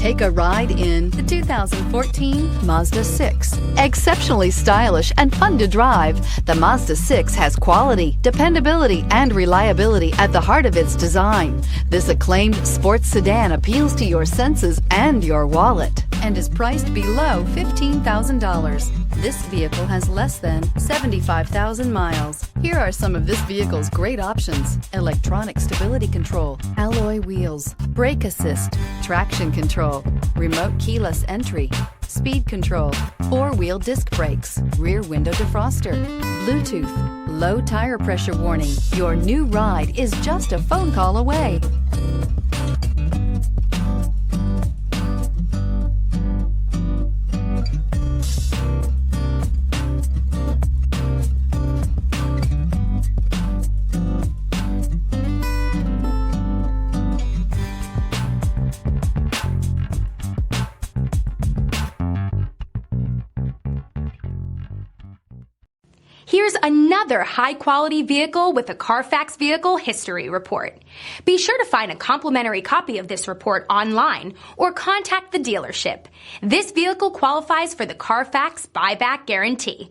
Take a ride in the 2014 Mazda 6. Exceptionally stylish and fun to drive, the Mazda 6 has quality, dependability, and reliability at the heart of its design. This acclaimed sports sedan appeals to your senses and your wallet and is priced below $15,000. This vehicle has less than 75,000 miles. Here are some of this vehicle's great options: electronic stability control, alloy wheels, brake assist, traction control, remote keyless entry, speed control, four-wheel disc brakes, rear window defroster, Bluetooth, low tire pressure warning. Your new ride is just a phone call away. Here's another high-quality vehicle with a Carfax Vehicle History Report. Be sure to find a complimentary copy of this report online or contact the dealership. This vehicle qualifies for the Carfax Buyback Guarantee.